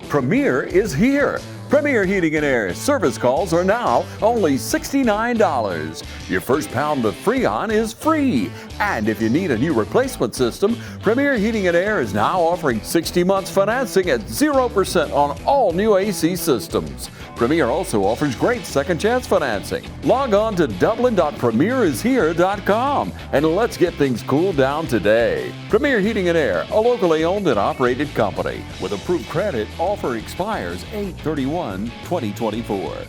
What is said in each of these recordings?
Premier is here. Premier Heating and Air service calls are now only $69. Your first pound of Freon is free. And if you need a new replacement system, Premier Heating and Air is now offering 60 months financing at 0% on all new AC systems. Premier also offers great second chance financing. Log on to dublin.premierishere.com and let's get things cooled down today. Premier Heating and Air, a locally owned and operated company with approved credit. Offer expires 8/31/2024.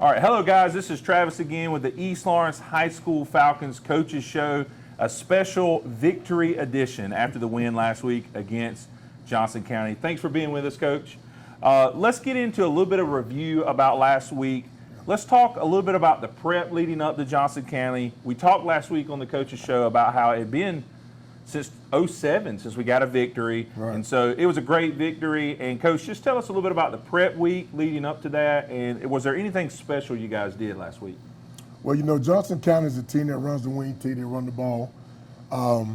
All right, hello guys, this is Travis again with the East Lawrence High School Falcons Coaches Show, a special victory edition after the win last week against Johnson County. Thanks for being with us, Coach. Let's get into a little bit of review about last week. Let's talk a little bit about the prep leading up to Johnson County. We talked last week on the Coaches Show about how it had been since '07 since we got a victory. Right. And so it was a great victory. And Coach, just tell us a little bit about the prep week leading up to that. And was there anything special you guys did last week? Well, you know, Johnson County is a team that runs the wing tee. They run the ball. I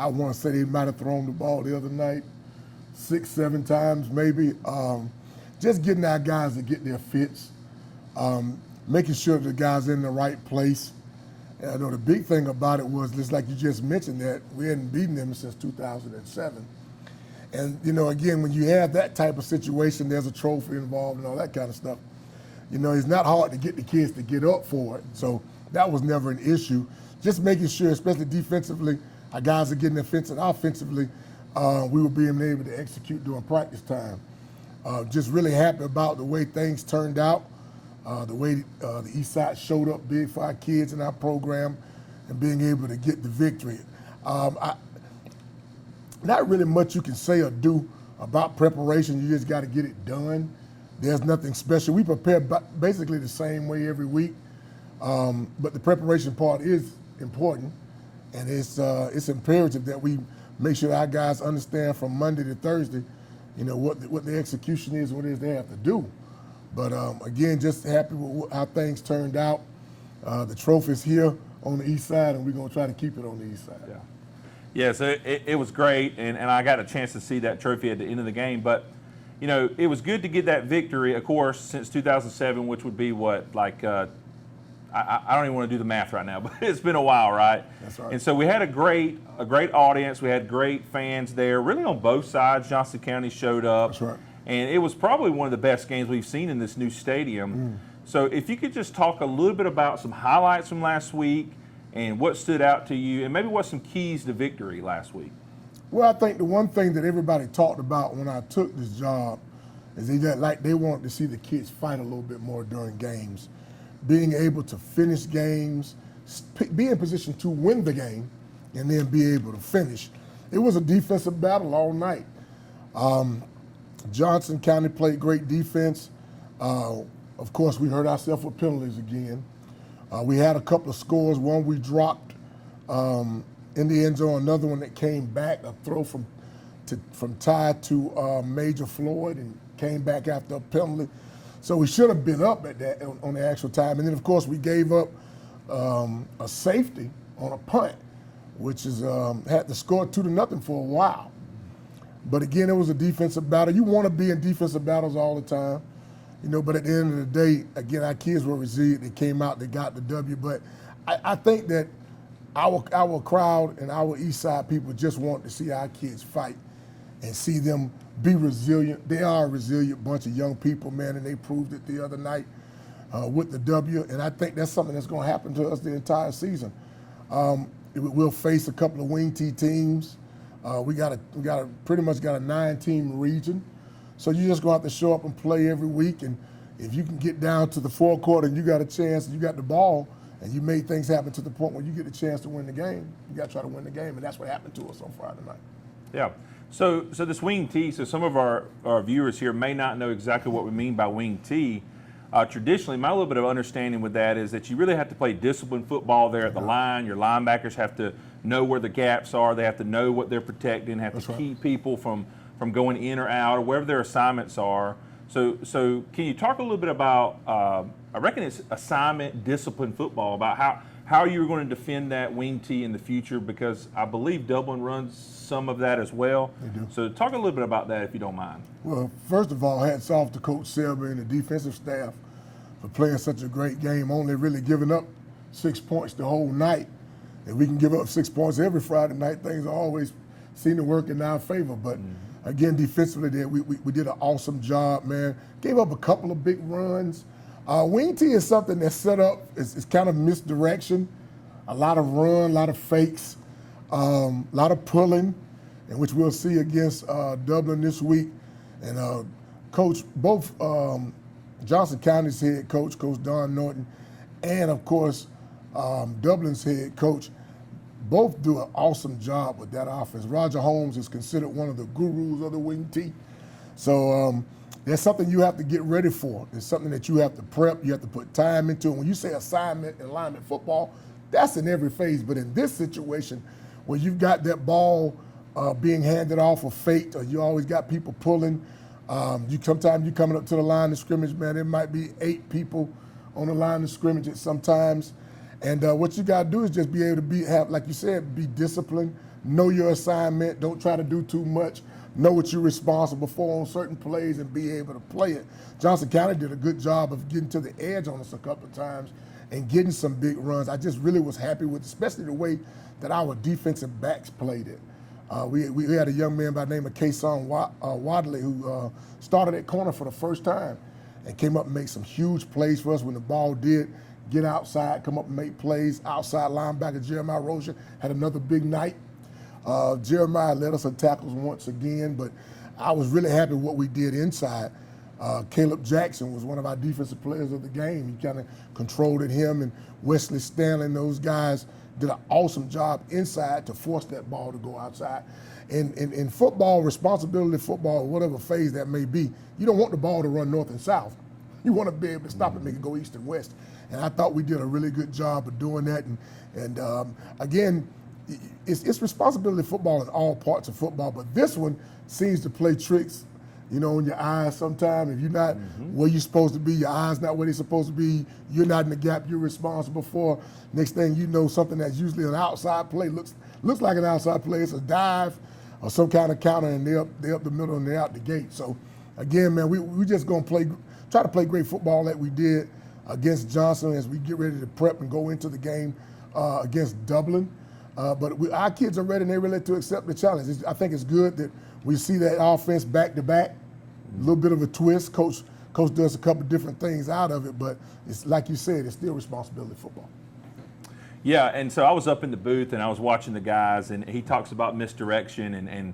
want to say they might have thrown the ball the other night 6-7 times maybe. Just getting our guys to get their fits, making sure the guys in the right place. And I know the big thing about it was, just like you just mentioned, that we hadn't beaten them since 2007. And, you know, again, when you have that type of situation, there's a trophy involved and all that kind of stuff. You know, it's not hard to get the kids to get up for it. So that was never an issue. Just making sure, especially defensively, our guys are getting offensive and offensively, we were being able to execute during practice time. Just really happy about the way things turned out. The way the East Side showed up big for our kids in our program and being able to get the victory. Not really much you can say or do about preparation. You just got to get it done. There's nothing special. We prepare basically the same way every week, but the preparation part is important, and it's imperative that we make sure our guys understand from Monday to Thursday, you know, what the execution is, what it is they have to do. But again, just happy with how things turned out. The trophy's here on the east side, and we're going to try to keep it on the east side. Yeah, so it was great, and I got a chance to see that trophy at the end of the game. But, you know, it was good to get that victory, of course, since 2007, which would be what, like, I don't even want to do the math right now, but it's been a while, right? That's right. And so we had a great audience. We had great fans there, really on both sides. Johnson County showed up. That's right. And it was probably one of the best games we've seen in this new stadium. So if you could just talk a little bit about some highlights from last week and what stood out to you, and maybe what's some keys to victory last week. Well, I think the one thing that everybody talked about when I took this job is they wanted to see the kids fight a little bit more during games, being able to finish games, be in position to win the game, and then be able to finish. It was a defensive battle all night. Johnson County played great defense. Of course, we hurt ourselves with penalties again. We had a couple of scores. One we dropped in the end zone, another one that came back, a throw from Ty to Major Floyd, and came back after a penalty. So we should have been up at that on the actual time. And then, of course, we gave up a safety on a punt, which is had to score 2-0 for a while. But again, it was a defensive battle. You want to be in defensive battles all the time, you know, but at the end of the day, again, our kids were resilient. They came out, they got the W. But I think that our crowd and our East Side people just want to see our kids fight and see them be resilient. They are a resilient bunch of young people, man, and they proved it the other night with the W. And I think that's something that's going to happen to us the entire season. We'll face a couple of wing T teams. We pretty much got a 9-team region. So you just gonna have to show up and play every week. And if you can get down to the fourth quarter and you got a chance, you got the ball, and you made things happen to the point where you get a chance to win the game, you got to try to win the game. And that's what happened to us on Friday night. Yeah. So this wing T, so some of our viewers here may not know exactly what we mean by wing T. Traditionally, my little bit of understanding with that is that you really have to play disciplined football there at the line. Your linebackers have to know where the gaps are. They have to know what they're protecting, have to keep people from going in or out or wherever their assignments are. So can you talk a little bit about, I reckon it's assignment disciplined football, about how you're going to defend that wing tee in the future, because I believe Dublin runs some of that as well. They do. So talk a little bit about that if you don't mind. Well, first of all, hats off to Coach Selby and the defensive staff for playing such a great game, only really giving up 6 points the whole night. If we can give up 6 points every Friday night, things always seem to work in our favor. But again, defensively, we did an awesome job, man. Gave up a couple of big runs. Wing tee is something that's set up, it's kind of misdirection. A lot of run, a lot of fakes, a lot of pulling, and which we'll see against Dublin this week. And Coach, both Johnson County's head coach, Coach Don Norton, and of course Dublin's head coach, both do an awesome job with that offense. Roger Holmes is considered one of the gurus of the wing tee. So that's something you have to get ready for. It's something that you have to prep, you have to put time into. And when you say assignment and alignment football, that's in every phase. But in this situation, where you've got that ball being handed off or faked, or you always got people pulling, sometimes you coming up to the line of scrimmage, man, there might be 8 people on the line of scrimmage at sometimes. And what you got to do is just be able to have, like you said, be disciplined, know your assignment, don't try to do too much, know what you're responsible for on certain plays and be able to play it. Johnson County did a good job of getting to the edge on us a couple of times and getting some big runs. I just really was happy with, especially the way that our defensive backs played it. We had a young man by the name of Kason Wadley who started at corner for the first time and came up and made some huge plays for us when the ball did get outside, come up and make plays. Outside linebacker Jeremiah Rozier had another big night. Jeremiah led us in tackles once again, but I was really happy with what we did inside. Caleb Jackson was one of our defensive players of the game. He kind of controlled him, and Wesley Stanley and those guys did an awesome job inside to force that ball to go outside. In football, responsibility football, whatever phase that may be, you don't want the ball to run north and south. You want to be able to stop it, make it go east and west. And I thought we did a really good job of doing that. And again, it's responsibility football in all parts of football, but this one seems to play tricks, in your eyes sometimes. If you're not where you're supposed to be, your eyes not where they're supposed to be, you're not in the gap you're responsible for. Next thing you know, something that's usually an outside play looks like an outside play. It's a dive or some kind of counter, and they're up the middle and they're out the gate. So again, man, we just gonna try to play great football like we did against Johnson as we get ready to prep and go into the game against Dublin. But our kids are ready and they're ready to accept the challenge. I think it's good that we see that offense back to back, a little bit of a twist. Coach does a couple different things out of it, but it's like you said, it's still responsibility football. Yeah, and so I was up in the booth and I was watching the guys, and he talks about misdirection and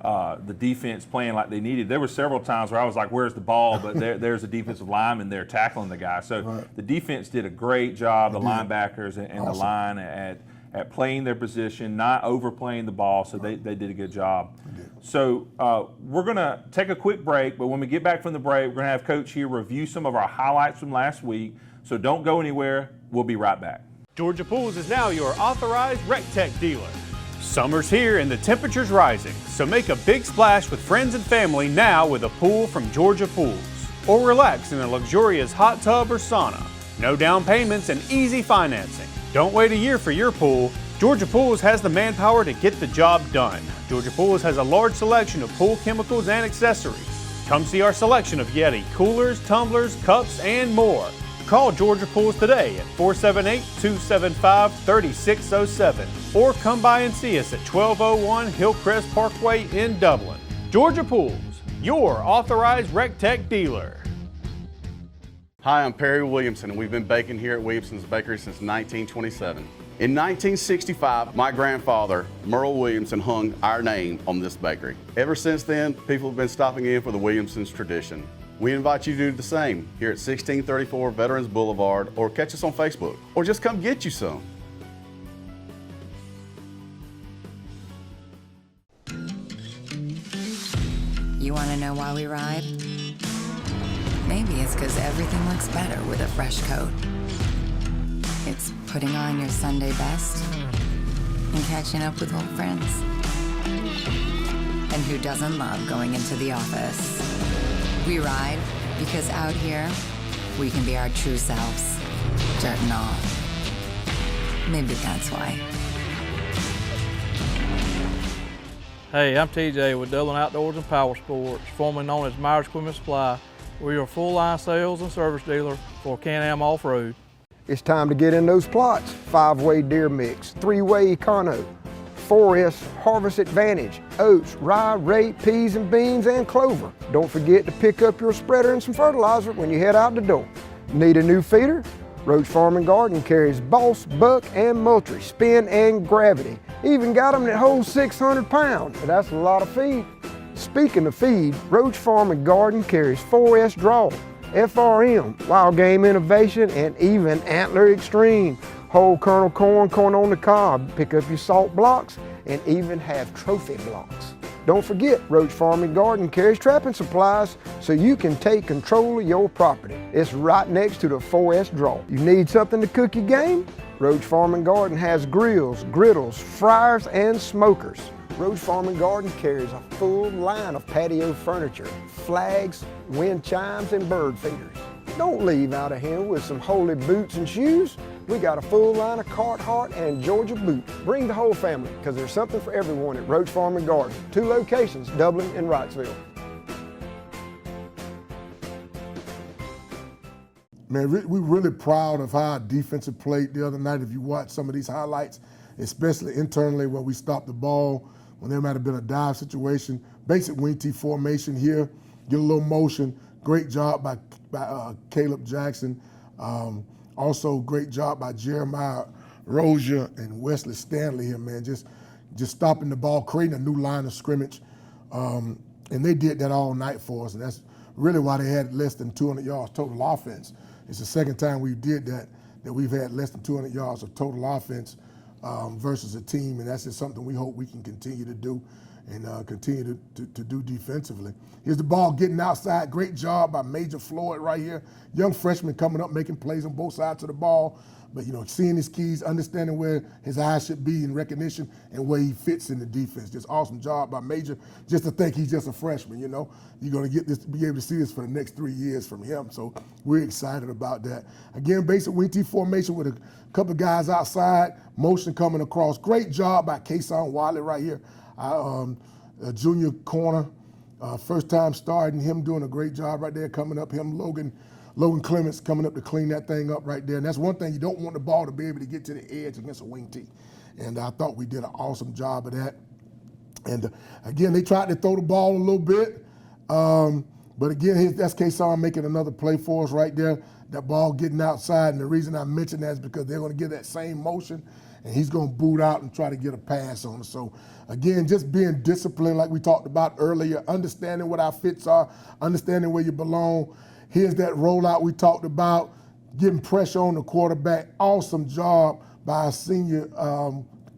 the defense playing like they needed. There were several times where I was like, where's the ball? But there's a defensive lineman there tackling the guy. So the defense did a great job, the linebackers and the line at playing their position, not overplaying the ball. So they did a good job. So we're going to take a quick break, but when we get back from the break, we're going to have Coach here review some of our highlights from last week. So don't go anywhere. We'll be right back. Georgia Pools is now your authorized RecTech dealer. Summer's here and the temperature's rising, so make a big splash with friends and family now with a pool from Georgia Pools. Or relax in a luxurious hot tub or sauna. No down payments and easy financing. Don't wait a year for your pool. Georgia Pools has the manpower to get the job done. Georgia Pools has a large selection of pool chemicals and accessories. Come see our selection of Yeti coolers, tumblers, cups, and more. Call Georgia Pools today at 478-275-3607 or come by and see us at 1201 Hillcrest Parkway in Dublin. Georgia Pools, your authorized RecTech dealer. Hi, I'm Perry Williamson, and we've been baking here at Williamson's Bakery since 1927. In 1965, my grandfather, Merle Williamson, hung our name on this bakery. Ever since then, people have been stopping in for the Williamson's tradition. We invite you to do the same here at 1634 Veterans Boulevard, or catch us on Facebook, or just come get you some. You want to know why we ride? Maybe it's because everything looks better with a fresh coat. It's putting on your Sunday best and catching up with old friends. And who doesn't love going into the office? We ride because out here, we can be our true selves, dirt and all. Maybe that's why. Hey, I'm TJ with Dublin Outdoors and Power Sports, formerly known as Myers Equipment Supply. We're your full-line sales and service dealer for Can-Am Off-Road. It's time to get in those plots. 5-way deer mix, 3-way Econo, 4S Harvest Advantage, oats, rye, rape, peas and beans, and clover. Don't forget to pick up your spreader and some fertilizer when you head out the door. Need a new feeder? Roach Farm and Garden carries Boss, Buck, and Moultrie, Spin, and Gravity. Even got them that hold 600 pounds, but that's a lot of feed. Speaking of feed, Roach Farm and Garden carries 4S Draw, FRM, Wild Game Innovation, and even Antler Extreme. Whole kernel corn, corn on the cob, pick up your salt blocks, and even have trophy blocks. Don't forget, Roach Farm and Garden carries trapping supplies so you can take control of your property. It's right next to the 4S Draw. You need something to cook your game? Roach Farm and Garden has grills, griddles, fryers, and smokers. Roach Farm and Garden carries a full line of patio furniture, flags, wind chimes, and bird feeders. Don't leave out of here with some holy boots and shoes. We got a full line of Carhartt and Georgia boots. Bring the whole family, because there's something for everyone at Roach Farm and Garden. 2 locations, Dublin and Wrightsville. Man, we're really proud of how our defensive played the other night. If you watch some of these highlights, especially internally when we stopped the ball, when there might have been a dive situation, basic wing T formation here, get a little motion. Great job by Caleb Jackson. Also, great job by Jeremiah Rozier and Wesley Stanley here, man. Just stopping the ball, creating a new line of scrimmage. And they did that all night for us, and that's really why they had less than 200 yards total offense. It's the second time we did that we've had less than 200 yards of total offense versus a team, and that's just something we hope we can continue to do and continue to do defensively. Here's the ball getting outside. Great job by Major Floyd right here. Young freshman coming up, making plays on both sides of the ball. But, seeing his keys, understanding where his eyes should be in recognition and where he fits in the defense. Just awesome job by Major. Just to think he's just a freshman, You're going to be able to see this for the next 3 years from him. So we're excited about that. Again, basic wing T formation with a couple of guys outside, motion coming across. Great job by Kason Wiley right here. A junior corner, first time starting, him doing a great job right there, coming up, him, Logan Clements coming up to clean that thing up right there. And that's one thing, you don't want the ball to be able to get to the edge against a wing T. And I thought we did an awesome job of that. And again, they tried to throw the ball a little bit. But again, that's Kason making another play for us right there. That ball getting outside. And the reason I mention that is because they're going to get that same motion, and he's going to boot out and try to get a pass on us. So, again, just being disciplined like we talked about earlier, understanding what our fits are, understanding where you belong. Here's that rollout we talked about, getting pressure on the quarterback. Awesome job by our senior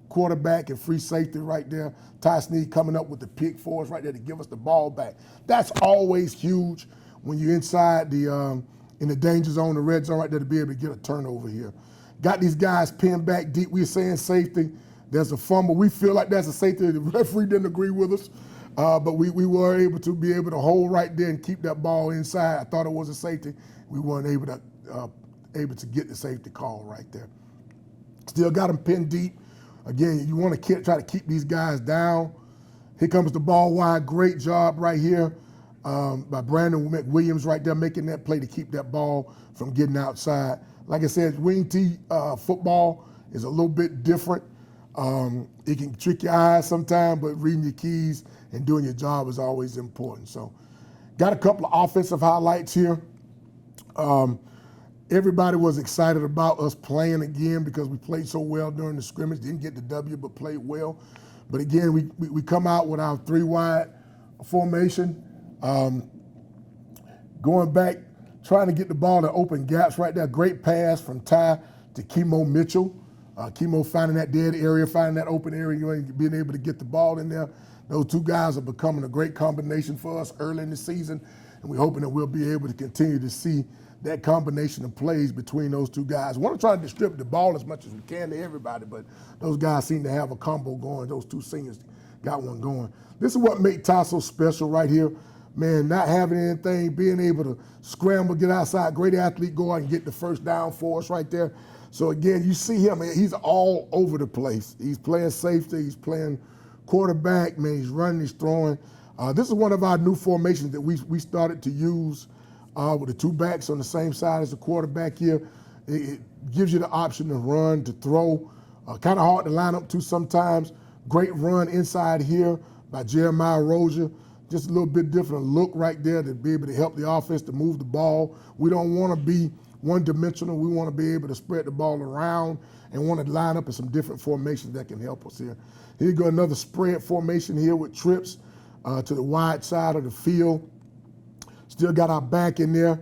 quarterback and free safety right there. Ty Snead coming up with the pick for us right there to give us the ball back. That's always huge when you're inside in the danger zone, the red zone right there, to be able to get a turnover here. Got these guys pinned back deep. We're saying safety. There's a fumble. We feel like that's a safety. The referee didn't agree with us, but we were able to hold right there and keep that ball inside. I thought it was a safety. We weren't able to get the safety call right there. Still got them pinned deep. Again, you want to try to keep these guys down. Here comes the ball wide. Great job right here by Brandon McWilliams right there, making that play to keep that ball from getting outside. Like I said, wing T football is a little bit different. It can trick your eyes sometimes, but reading your keys and doing your job is always important. So got a couple of offensive highlights here. Everybody was excited about us playing again because we played so well during the scrimmage. Didn't get the W, but played well. But again, we come out with our 3-wide formation. Going back, trying to get the ball to open gaps right there. Great pass from Ty to Kemo Mitchell. Kemo finding that dead area, finding that open area, being able to get the ball in there. Those two guys are becoming a great combination for us early in the season. and we're hoping that we'll be able to continue to see that combination of plays between those two guys. We want to try to distribute the ball as much as we can to everybody, but those guys seem to have a combo going. Those two seniors got one going. This is what makes Ty so special right here. Man, not having anything, being able to scramble, get outside, great athlete, go out and get the first down for us right there. So again, you see him, man, he's all over the place. He's playing safety, he's playing quarterback, man, he's running, he's throwing. This is one of our new formations that we started to use with the two backs on the same side as the quarterback here. It gives you the option to run, to throw. Kind of hard to line up to sometimes. Great run inside here by Jeremiah Rozier. Just a little bit different look right there to be able to help the offense to move the ball. We don't want to be one-dimensional. We want to be able to spread the ball around and want to line up in some different formations that can help us here. Here you go, another spread formation here with trips to the wide side of the field. Still got our back in there.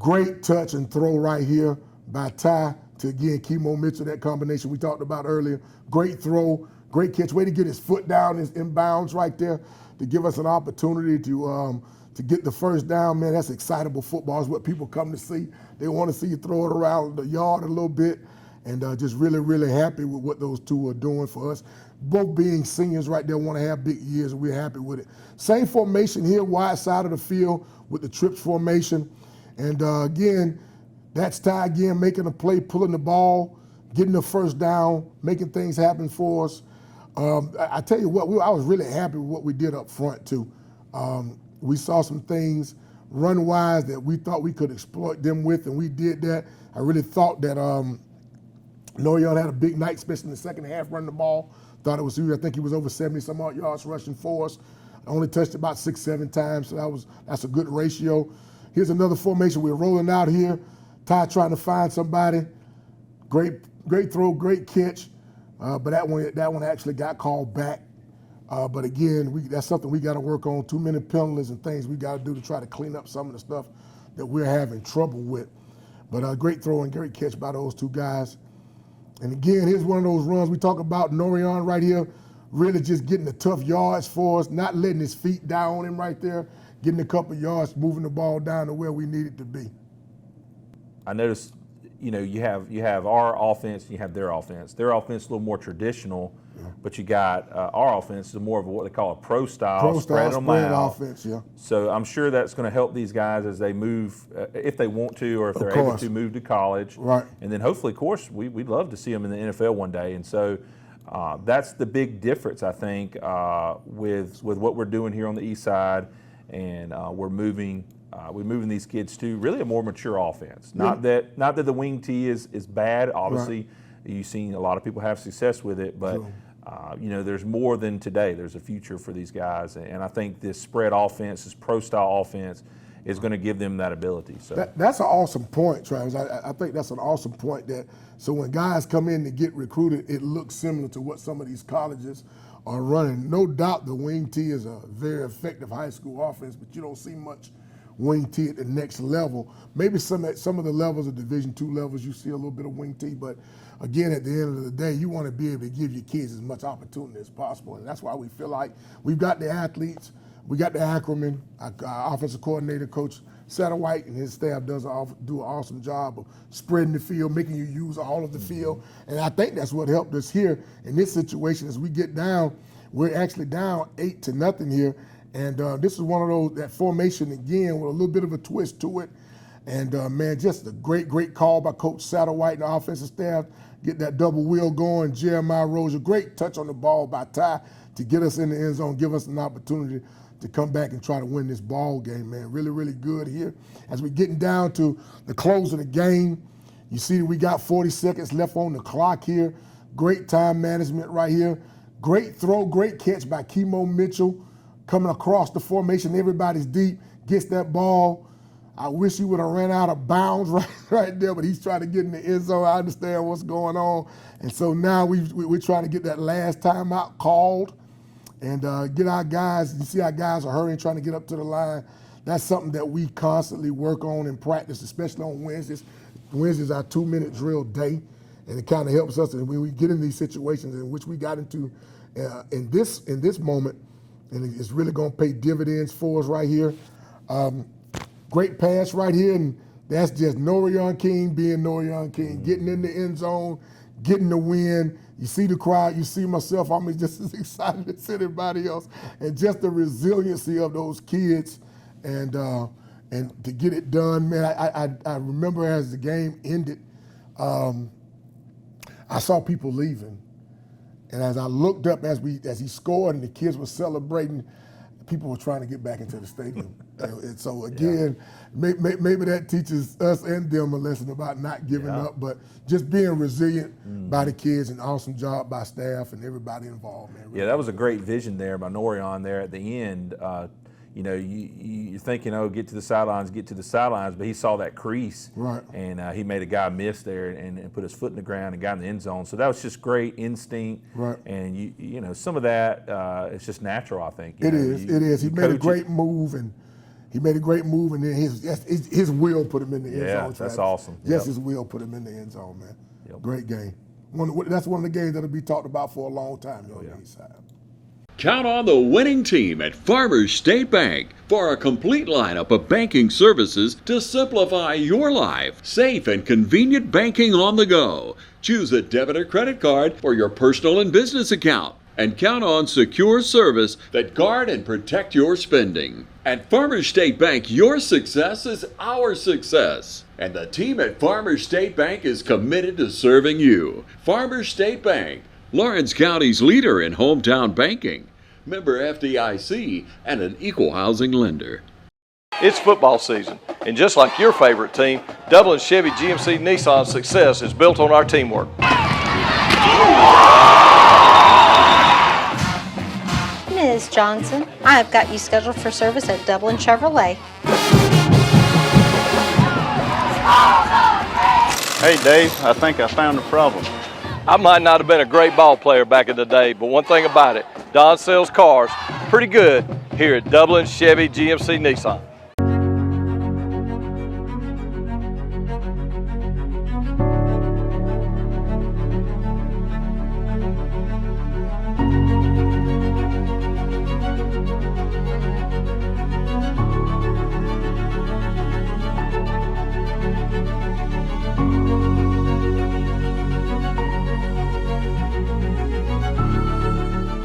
Great touch and throw right here by Ty to, again, Kemo Mitchell, that combination we talked about earlier. Great throw, great catch. Way to get his foot down, his inbounds right there to give us an opportunity to get the first down. Man, that's excitable football. Is what people come to see. They want to see you throw it around the yard a little bit, and just really, really happy with what those two are doing for us. Both being seniors right there, want to have big years, and we're happy with it. Same formation here, wide side of the field with the trips formation. And again, that's Ty again making a play, pulling the ball, getting the first down, making things happen for us. I tell you what, I was really happy with what we did up front too. We saw some things run-wise that we thought we could exploit them with, and we did that. I really thought that Norion had a big night, especially in the second half running the ball. Thought it was huge. I think he was over 70-some-odd yards rushing for us. Only touched about 6-7 times, so that's a good ratio. Here's another formation we're rolling out here. Ty trying to find somebody. Great throw, great catch. But that one actually got called back. But again, that's something we got to work on. Too many penalties and things we got to do to try to clean up some of the stuff that we're having trouble with. But great throw and great catch by those two guys. And again, here's one of those runs we talk about. Norion right here, really just getting the tough yards for us, not letting his feet down on him right there, getting a couple yards, moving the ball down to where we need it to be. I noticed, you have our offense and you have their offense. Their offense is a little more traditional, but you got our offense is more of what they call a pro style spread offense, yeah. So I'm sure that's going to help these guys as they move, if they want to, or if they're able to move to college. Right. And then hopefully, of course, we'd love to see them in the NFL one day. And so that's the big difference, I think, with what we're doing here on the east side, and we're moving these kids to really a more mature offense. Not that the wing T is bad. Obviously, you've seen a lot of people have success with it, but there's more than today. There's a future for these guys, and I think this spread offense, this pro-style offense, is going to give them that ability. So that's an awesome point, Travis. I think that's an awesome point. So when guys come in to get recruited, it looks similar to what some of these colleges are running. No doubt the wing T is a very effective high school offense, but you don't see much wing T at the next level. Maybe some of the levels of Division II levels, you see a little bit of wing T, but again, at the end of the day, you want to be able to give your kids as much opportunity as possible, and that's why we feel like we've got the athletes, we got the Ackerman, our offensive coordinator, Coach Satterwhite, and his staff do an awesome job of spreading the field, making you use all of the field, and I think that's what helped us here in this situation. As we get down, we're actually down 8-0 here. And this is one of those, that formation again with a little bit of a twist to it. And man, just a great call by Coach Satterwhite and the offensive staff. Get that double wheel going. Jeremiah Rozier, great touch on the ball by Ty to get us in the end zone, give us an opportunity to come back and try to win this ball game, man. Really, really good here. As we're getting down to the close of the game, you see we got 40 seconds left on the clock here. Great time management right here. Great throw, great catch by Kemo Mitchell. Coming across the formation, everybody's deep, gets that ball. I wish he would have ran out of bounds right there, but he's trying to get in the end zone. I understand what's going on. And so now we're trying to get that last timeout called and get our guys. You see our guys are hurrying, trying to get up to the line. That's something that we constantly work on in practice, especially on Wednesdays. Wednesdays are 2-minute drill day, and it kind of helps us when we get in these situations in which we got into in this moment. And it's really going to pay dividends for us right here. Great pass right here, and that's just Norion King being Norion King, getting in the end zone, getting the win. You see the crowd, you see myself, I'm just as excited as anybody else. And just the resiliency of those kids and to get it done, man, I remember as the game ended, I saw people leaving. And as I looked up as he scored and the kids were celebrating, people were trying to get back into the stadium. And so again, maybe that teaches us and them a lesson about not giving up, but just being resilient by the kids. An awesome job by staff and everybody involved, man. Yeah, that was a great vision there by Norion there at the end. You know, you're thinking, oh, get to the sidelines, but he saw that crease, right? And he made a guy miss there and put his foot in the ground and got in the end zone. So that was just great instinct, right? And you know, some of that it's just natural, I think. It is. He made a great move, and then his will put him in the end zone. Yeah, that's awesome. Yes, his will put him in the end zone, man. Great game. That's one of the games that'll be talked about for a long time on the east side. Count on the winning team at Farmers State Bank for a complete lineup of banking services to simplify your life. Safe and convenient banking on the go. Choose a debit or credit card for your personal and business account. And count on secure service that guard and protect your spending. At Farmers State Bank, your success is our success. And the team at Farmers State Bank is committed to serving you. Farmers State Bank, Lawrence County's leader in hometown banking. Member FDIC and an equal housing lender. It's football season, and just like your favorite team, Dublin Chevy GMC Nissan's success is built on our teamwork. Ms. Johnson, I have got you scheduled for service at Dublin Chevrolet. Hey Dave, I think I found the problem. I might not have been a great ball player back in the day, but one thing about it, Don sells cars pretty good here at Dublin Chevy GMC Nissan.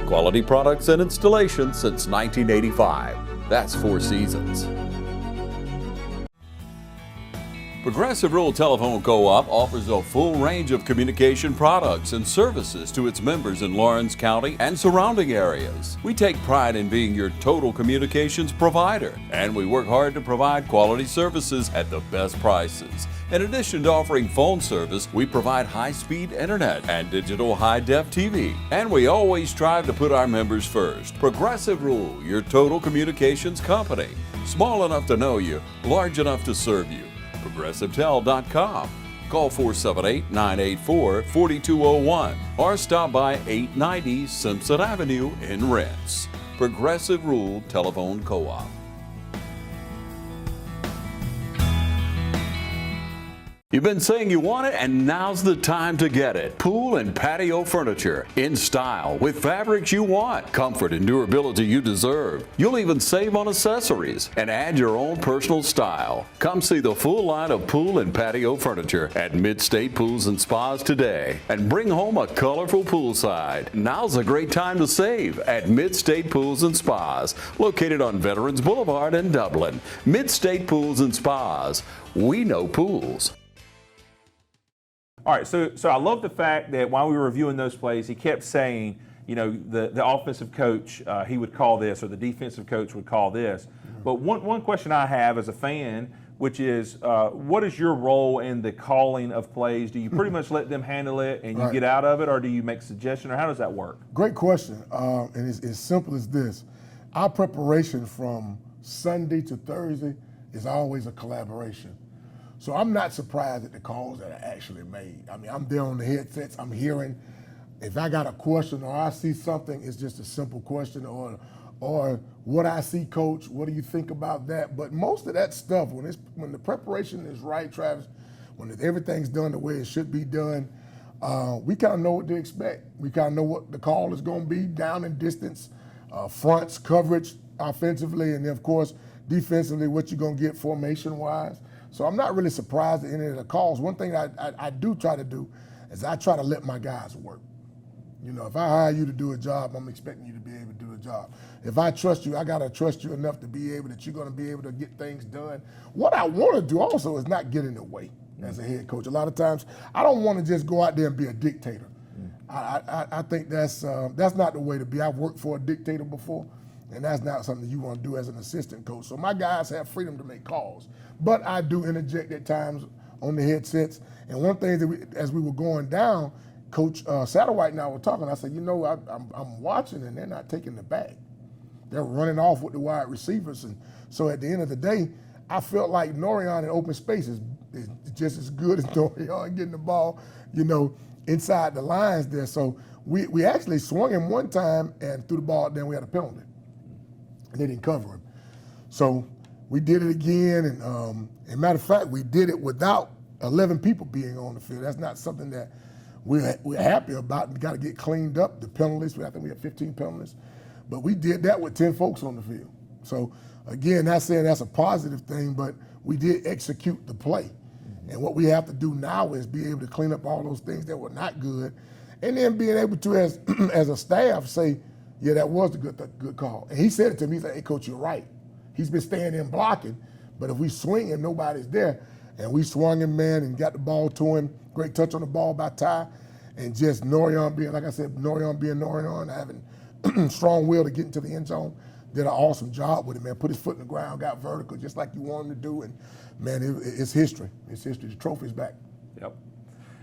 Quality products and installation since 1985. That's 4 seasons. Progressive Rural Telephone Co-op offers a full range of communication products and services to its members in Lawrence County and surrounding areas. We take pride in being your total communications provider, and we work hard to provide quality services at the best prices. In addition to offering phone service, we provide high-speed internet and digital high-def TV. And we always strive to put our members first. Progressive Rural, your total communications company. Small enough to know you, large enough to serve you. ProgressiveTel.com. Call 478-984-4201 or stop by 890 Simpson Avenue in Rents. Progressive Rural Telephone Co-op. You've been saying you want it, and now's the time to get it. Pool and patio furniture in style with fabrics you want, comfort and durability you deserve. You'll even save on accessories and add your own personal style. Come see the full line of pool and patio furniture at Mid-State Pools and Spas today and bring home a colorful poolside. Now's a great time to save at Mid-State Pools and Spas, located on Veterans Boulevard in Dublin. Mid-State Pools and Spas. We know pools. All right, so I love the fact that while we were reviewing those plays, he kept saying, you know, the offensive coach, he would call this, or the defensive coach would call this. But one question I have as a fan, which is, what is your role in the calling of plays? Do you pretty much let them handle it and you get out of it, or do you make suggestions, or how does that work? Great question, and it's as simple as this. Our preparation from Sunday to Thursday is always a collaboration. So I'm not surprised at the calls that are actually made. I mean, I'm there on the headsets, I'm hearing. If I got a question or I see something, it's just a simple question, or what I see, coach, what do you think about that? But most of that stuff, when the preparation is right, Travis, when everything's done the way it should be done, we kind of know what to expect. We kind of know what the call is going to be, down and distance, fronts, coverage offensively, and then, of course, defensively, what you're going to get formation-wise. So I'm not really surprised at any of the calls. One thing I do try to do is I try to let my guys work. You know, if I hire you to do a job, I'm expecting you to be able to do the job. If I trust you, I got to trust you enough to be able that you're going to be able to get things done. What I want to do also is not get in the way as a head coach. A lot of times, I don't want to just go out there and be a dictator. I think that's not the way to be. I've worked for a dictator before, and that's not something you want to do as an assistant coach. So my guys have freedom to make calls, but I do interject at times on the headsets. And one thing that as we were going down, Coach Satterwhite and I were talking. I said, you know, I'm watching, and they're not taking the bag. They're running off with the wide receivers, and so at the end of the day, I felt like Norion in open space is just as good as Norion getting the ball, you know, inside the lines there. So we actually swung him one time and threw the ball, then we had a penalty. And they didn't cover him. So we did it again, and as a matter of fact, we did it without 11 people being on the field. That's not something that we're happy about. We got to get cleaned up. The penalties, I think we had 15 penalties. But we did that with 10 folks on the field. So again, not saying that's a positive thing, but we did execute the play. And what we have to do now is be able to clean up all those things that were not good, and then being able to, as a staff, say, yeah, that was a good call. And he said it to me, he's like, hey, Coach, you're right. He's been staying in blocking, but if we swing him, nobody's there. And we swung him, man, and got the ball to him. Great touch on the ball by Ty. And just Norion being, like I said, Norion, having strong will to get into the end zone. Did an awesome job with it, man. Put his foot in the ground, got vertical, just like you want him to do. And, man, it's history. It's history. The trophy's back. Yep.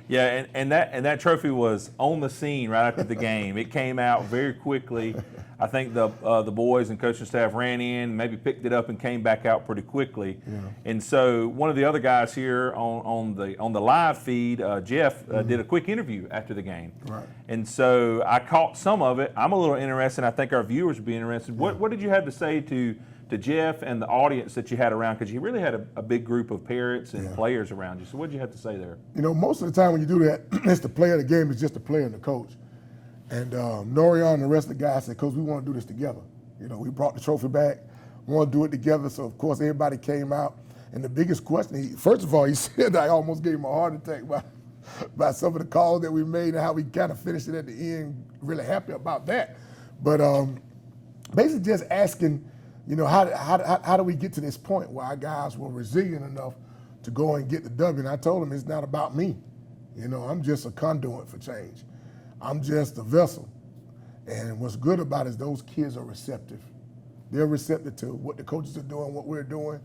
Yeah, and that trophy was on the scene right after the game. It came out very quickly. I think the boys and coaching staff ran in, maybe picked it up, and came back out pretty quickly. Yeah. And so one of the other guys here on the live feed, Jeff, did a quick interview after the game. Right. And so I caught some of it. I'm a little interested. I think our viewers would be interested. Yeah. What did you have to say to Jeff and the audience that you had around? Because you really had a big group of parents and players around you. So what did you have to say there? You know, most of the time when you do that, it's the player of the game, it's just the player and the coach. And Norion and the rest of the guys said, Coach, we want to do this together. You know, we brought the trophy back, we want to do it together. So, of course, everybody came out. And the biggest question, first of all, he said I almost gave him a heart attack by some of the calls that we made and how we kind of finished it at the end. Really happy about that. But basically just asking, you know, how do we get to this point where our guys were resilient enough to go and get the W? And I told them it's not about me. You know, I'm just a conduit for change. I'm just a vessel. And what's good about it is those kids are receptive. They're receptive to what the coaches are doing, what we're doing.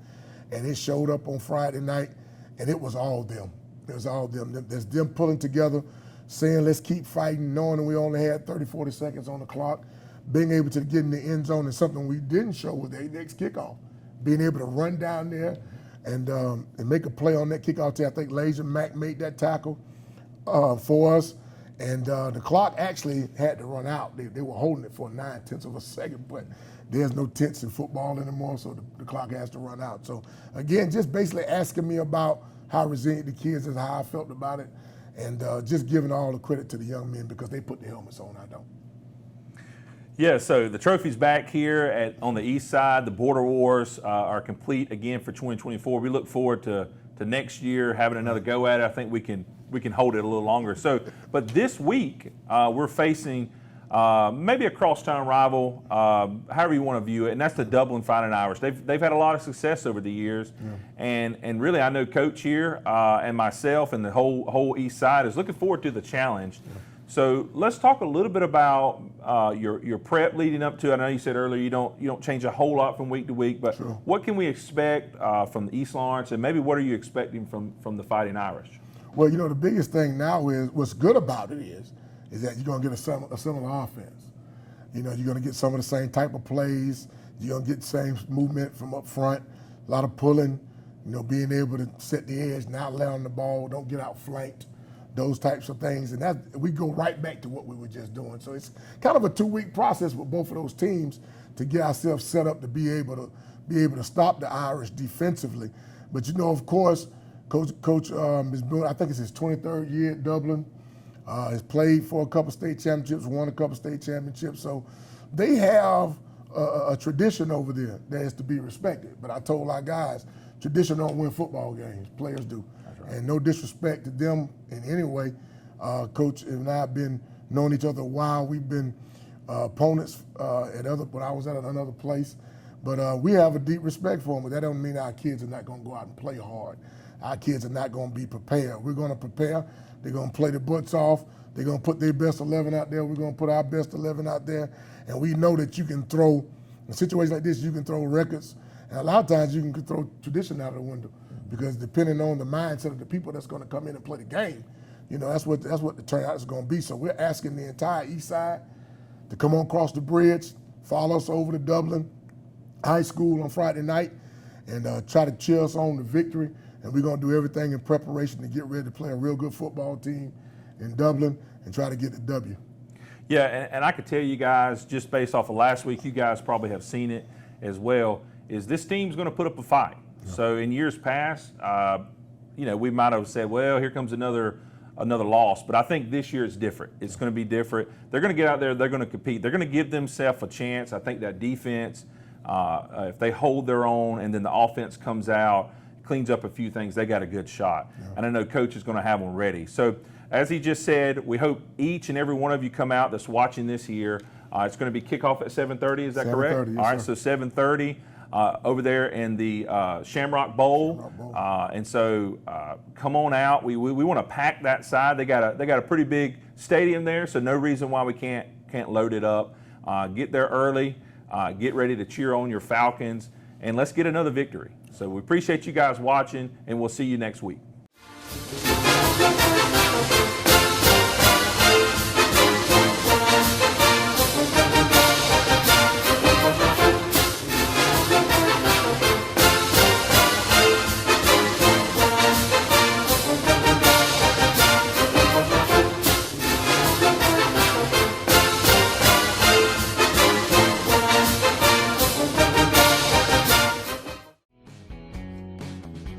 And it showed up on Friday night, and it was all them. It was all them. There's them pulling together, saying let's keep fighting, knowing that we only had 30, 40 seconds on the clock. Being able to get in the end zone, and something we didn't show with the next kickoff. Being able to run down there and make a play on that kickoff tee. I think Laser Mack made that tackle for us. And the clock actually had to run out. They were holding it for 9/10 of a second, but there's no tenths in football anymore, so the clock has to run out. So, again, just basically asking me about how resilient the kids is, how I felt about it, and just giving all the credit to the young men because they put the helmets on, I don't. Yeah, so the trophy's back here on the east side. The Border Wars are complete again for 2024. We look forward to next year having another go at it. I think we can hold it a little longer. So, but this week we're facing maybe a crosstown rival, however you want to view it, and that's the Dublin Fighting Irish. They've had a lot of success over the years, and really I know Coach here and myself and the whole east side is looking forward to the challenge. Yeah. So let's talk a little bit about your prep leading up to it. I know you said earlier you don't change a whole lot from week to week, but sure. What can we expect from the East Lawrence, and maybe what are you expecting from the Fighting Irish? Well, you know, the biggest thing now is what's good about it is that you're going to get a similar offense. You know, you're going to get some of the same type of plays. You're going to get the same movement from up front, a lot of pulling, you know, being able to set the edge, not allowing the ball, don't get outflanked. Those types of things, and that we go right back to what we were just doing. So it's kind of a 2-week process with both of those teams to get ourselves set up to be able to stop the Irish defensively. But you know, of course, Coach is doing, I think it's his 23rd year at Dublin. Has played for a couple state championships, won a couple state championships. So they have a tradition over there that is to be respected. But I told our guys, tradition don't win football games, players do. Right. And no disrespect to them in any way. Coach and I have been knowing each other a while. We've been opponents when I was at another place. But we have a deep respect for them, but that doesn't mean our kids are not going to go out and play hard. Our kids are not going to be prepared. We're going to prepare. They're going to play the butts off. They're going to put their best 11 out there. We're going to put our best 11 out there. And we know that you can throw, in situations like this, you can throw records. And a lot of times you can throw tradition out of the window because depending on the mindset of the people that's going to come in and play the game, that's what the turnout is going to be. So we're asking the entire East Side to come on across the bridge, follow us over to Dublin High School on Friday night, and try to cheer us on to victory. And we're going to do everything in preparation to get ready to play a real good football team in Dublin and try to get the W. Yeah, and I could tell you guys, just based off of last week, you guys probably have seen it as well, is this team's going to put up a fight. Yeah. So in years past, we might have said, well, here comes another loss. But I think this year it's different. It's going to be different. They're going to get out there. They're going to compete. They're going to give themselves a chance. I think that defense, if they hold their own and then the offense comes out, cleans up a few things, they got a good shot. Yeah. And I know Coach is going to have one ready. So as he just said, we hope each and every one of you come out that's watching this here. It's going to be kickoff at 7:30. Is that correct? Yes, all right, sir. So 7:30 over there in the Shamrock Bowl. And so come on out. We want to pack that side. They got a pretty big stadium there, so no reason why we can't load it up. Get there early. Get ready to cheer on your Falcons, and let's get another victory. So we appreciate you guys watching, and we'll see you next week.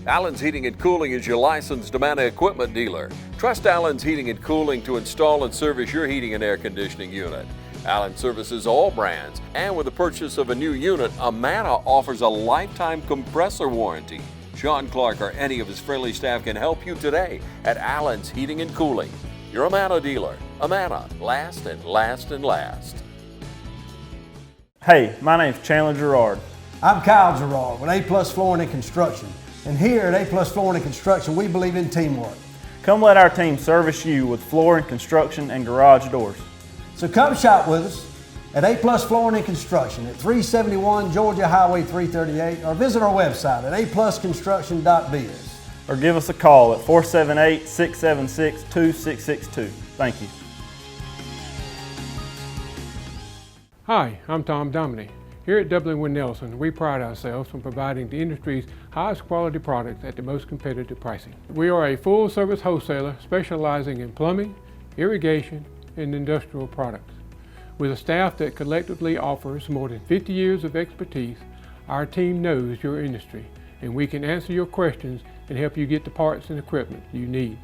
Allen's Heating and Cooling is your licensed Amana equipment dealer. Trust Allen's Heating and Cooling to install and service your heating and air conditioning unit. Allen services all brands, and with the purchase of a new unit, Amana offers a lifetime compressor warranty. Sean Clark or any of his friendly staff can help you today at Allen's Heating and Cooling. Your Amana dealer. Amana, last and last and last. Hey, my name's Chandler Gerard. I'm Kyle Gerard with A+ Flooring and Construction. And here at A+ Flooring and Construction, we believe in teamwork. Come let our team service you with flooring, construction, and garage doors. So come shop with us at A+ Flooring and Construction at 371 Georgia Highway 338 or visit our website at aplusconstruction.biz. Or give us a call at 478-676-2662. Thank you. Hi, I'm Tom Dominy. Here at Dublin Wind Nelson, we pride ourselves on providing the industry's highest quality products at the most competitive pricing. We are a full-service wholesaler specializing in plumbing, irrigation, and industrial products. With a staff that collectively offers more than 50 years of expertise, our team knows your industry, and we can answer your questions and help you get the parts and equipment you need.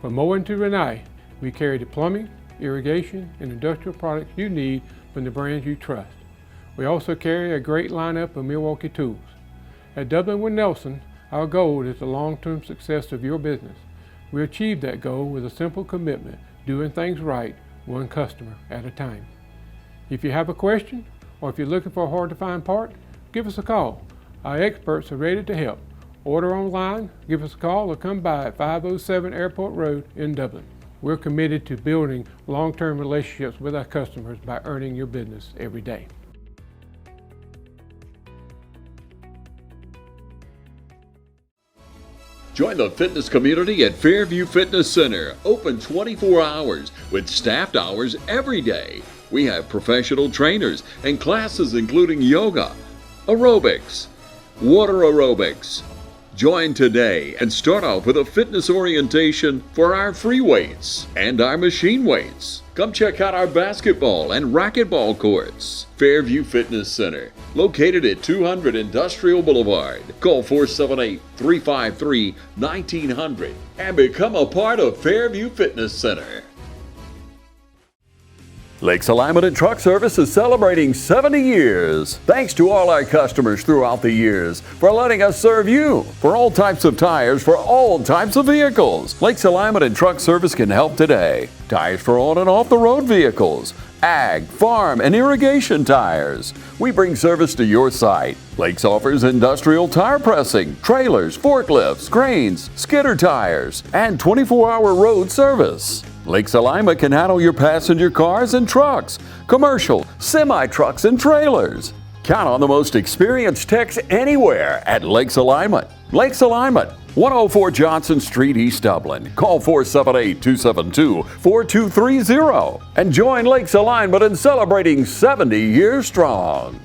From Moen to Renee, we carry the plumbing, irrigation, and industrial products you need from the brands you trust. We also carry a great lineup of Milwaukee tools. At Dublin Wind Nelson, our goal is the long-term success of your business. We achieve that goal with a simple commitment, doing things right, one customer at a time. If you have a question, or if you're looking for a hard-to-find part, give us a call. Our experts are ready to help. Order online, give us a call, or come by at 507 Airport Road in Dublin. We're committed to building long-term relationships with our customers by earning your business every day. Join the fitness community at Fairview Fitness Center, open 24 hours with staffed hours every day. We have professional trainers and classes including yoga, aerobics, water aerobics. Join today and start off with a fitness orientation for our free weights and our machine weights. Come check out our basketball and racquetball courts. Fairview Fitness Center, located at 200 Industrial Boulevard. Call 478-353-1900 and become a part of Fairview Fitness Center. Lakes Alignment and Truck Service is celebrating 70 years. Thanks to all our customers throughout the years for letting us serve you. For all types of tires for all types of vehicles, Lakes Alignment and Truck Service can help today. Tires for on and off the road vehicles, ag, farm, and irrigation tires. We bring service to your site. Lakes offers industrial tire pressing, trailers, forklifts, cranes, skidder tires, and 24-hour road service. Lakes Alignment can handle your passenger cars and trucks, commercial, semi-trucks, and trailers. Count on the most experienced techs anywhere at Lakes Alignment. Lakes Alignment, 104 Johnson Street, East Dublin. Call 478-272-4230 and join Lakes Alignment in celebrating 70 years strong.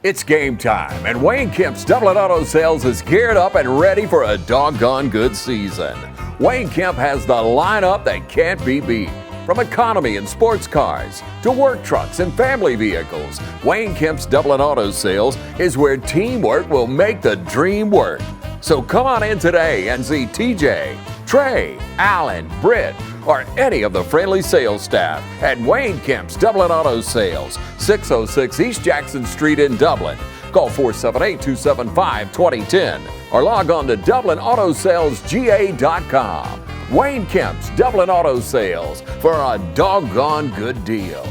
It's game time, and Wayne Kemp's Dublin Auto Sales is geared up and ready for a doggone good season. Wayne Kemp has the lineup that can't be beat. From economy and sports cars to work trucks and family vehicles, Wayne Kemp's Dublin Auto Sales is where teamwork will make the dream work. So come on in today and see TJ, Trey, Alan, Britt, or any of the friendly sales staff at Wayne Kemp's Dublin Auto Sales, 606 East Jackson Street in Dublin. Call 478-275-2010 or log on to DublinAutoSalesGA.com. Wayne Kemp's Dublin Auto Sales for a doggone good deal.